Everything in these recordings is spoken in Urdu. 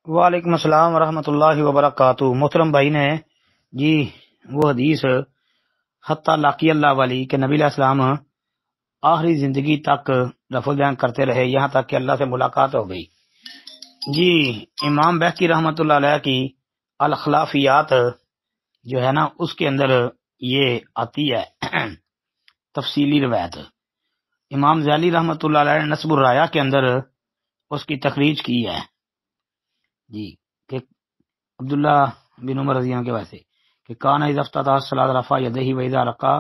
وعلیکم السلام ورحمۃ اللہ وبرکاتہ۔ محترم بھائی نے جی وہ حدیث حتیٰ لاقی اللہ والی کہ نبی علیہ السلام آخری زندگی تک رفع بیان کرتے رہے یہاں تک کہ اللہ سے ملاقات ہو گئی۔ جی امام بہقی رحمۃ اللہ علیہ کی الخلافیات جو ہے نا اس کے اندر یہ آتی ہے تفصیلی روایت۔ امام زیلی رحمۃ اللہ علیہ نے نصب الرایا کے اندر اس کی تخریج کی ہے جی کہ عبداللہ بن عمر رضی اللہ عنہ کے واسطے کہ کان اذا افتتح الصلاۃ رفع یدیہ واذا رکع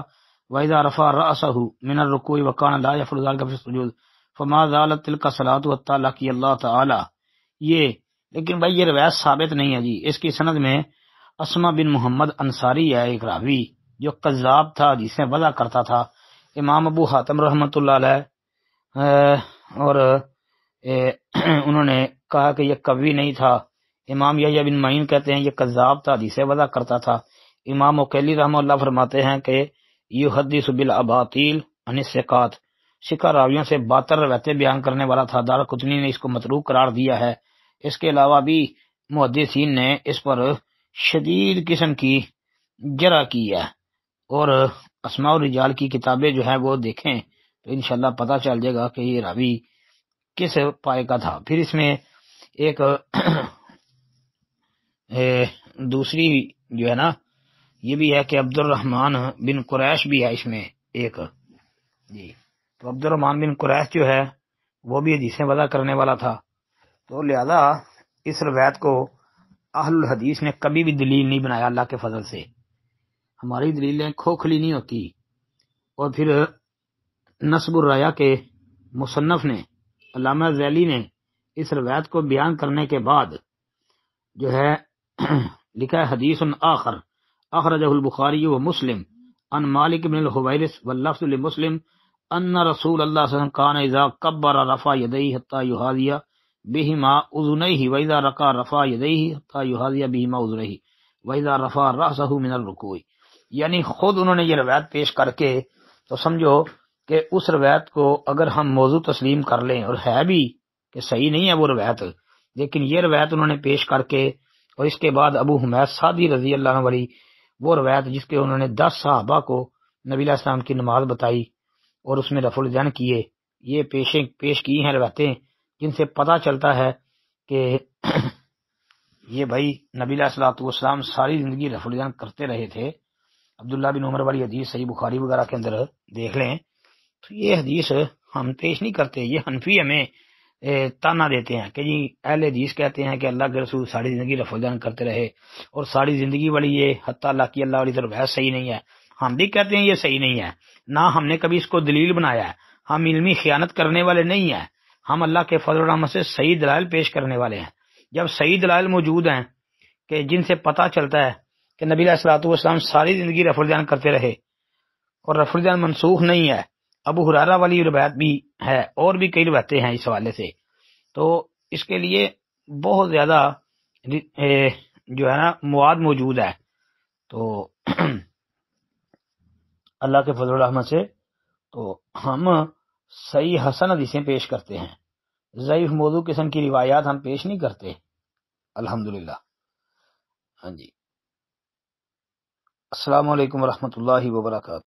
واذا رفع رأسه من الرکوع وکان لا یفعل ذلك في السجود فما زالت تلك الصلاۃ حتى لقي اللہ تعالی۔ یہ لیکن بھائی یہ روایت ثابت نہیں ہے جی۔ اس کی سند میں اسما بن محمد انصاری ہے ایک راوی جو کذاب تھا جسے وضع کرتا تھا۔ امام ابو حاتم رحمۃ اللہ علیہ اور انہوں نے کہا کہ یہ قوی نہیں تھا۔ امام یحییٰ بن معین کہتے ہیں یہ کذاب تھا جسے وضع کرتا تھا۔ امام عقیلی رحمہ اللہ فرماتے ہیں کہ یحدث بالاباطیل عن الثقات، ثقہ راویوں سے باطل روایتیں بیان کرنے والا تھا۔ دارقطنی نے اس کو متروک قرار دیا ہے۔ اس کے علاوہ بھی محدثین نے اس پر شدید قسم کی جرح کی ہے، اور اسماء الرجال کی کتابیں جو ہیں وہ دیکھیں تو انشاءاللہ پتہ چل جائے گا کہ یہ راوی کس پائے کا تھا۔ پھر اس میں ایک دوسری جو ہے نا یہ بھی ہے کہ عبد الرحمن بن قریش بھی ہے اس میں ایک جی۔ تو عبد الرحمن بن قریش جو ہے وہ بھی حدیثیں وضع کرنے والا تھا، تو لہذا اس روایت کو اہل الحدیث نے کبھی بھی دلیل نہیں بنایا۔ اللہ کے فضل سے ہماری دلیلیں کھوکھلی نہیں ہوتی۔ اور پھر نصب الرایا کے مصنف نے علامہ ذیلی نے اس روایت کو بیان کرنے کے بعد جو ہے لکھا ہے حدیث آخر اخرجہ البخاری و مسلم عن مالک بن الحویرث واللفظ لمسلم ان رسول اللہ صلی اللہ علیہ وسلم کان اذا کبر رفع یدیہ حتی یحاذی بہما اذنیہ واذا رکع رفع یدیہ حتی یحاذی بہما اذنیہ واذا رفع رأسہ من الرکوع۔ یعنی خود انہوں نے یہ روایت پیش کر کے تو سمجھو کہ اس روایت کو اگر ہم موضوع تسلیم کر لیں، اور ہے بھی کہ صحیح نہیں ہے وہ روایت، لیکن یہ روایت انہوں نے پیش کر کے اور اس کے بعد ابو حمید سعدی رضی اللہ عنہ والی وہ روایت جس کے انہوں نے 10 صحابہ کو نبی علیہ السلام کی نماز بتائی اور اس میں رفع الیدین کیے، یہ پیش کی ہیں روایتیں جن سے پتہ چلتا ہے کہ یہ بھائی نبی علیہ الصلوۃ والسلام ساری زندگی رفع الیدین کرتے رہے تھے۔ عبداللہ بن عمر والی حدیث صحیح بخاری وغیرہ کے اندر دیکھ لیں تو یہ حدیث ہم پیش نہیں کرتے۔ یہ حنفی ہمیں تانا دیتے ہیں کہ جی اہل حدیث کہتے ہیں کہ اللہ کے رسول ساری زندگی رفع الیدین کرتے رہے، اور ساری زندگی والی یہ حتیٰ لاقی اللہ والی طرف ہے صحیح نہیں ہے۔ ہم بھی کہتے ہیں یہ صحیح نہیں ہے، نہ ہم نے کبھی اس کو دلیل بنایا ہے۔ ہم علمی خیانت کرنے والے نہیں ہیں، ہم اللہ کے فضل و رحمت سے صحیح دلائل پیش کرنے والے ہیں۔ جب صحیح دلائل موجود ہیں کہ جن سے پتہ چلتا ہے کہ نبی علیہ الصلوۃ والسلام ساری زندگی رفع الیدین کرتے رہے اور رفع الیدین منسوخ نہیں ہے، ابو ہریرہ والی روایت بھی ہے اور بھی کئی روایتیں ہیں اس حوالے سے، تو اس کے لیے بہت زیادہ جو ہے نا مواد موجود ہے۔ تو اللہ کے فضل و رحمت سے تو ہم صحیح حسن حدیثیں پیش کرتے ہیں، ضعیف موضوع قسم کی روایات ہم پیش نہیں کرتے الحمدللہ۔ ہاں جی، السلام علیکم ورحمۃ اللہ وبرکاتہ۔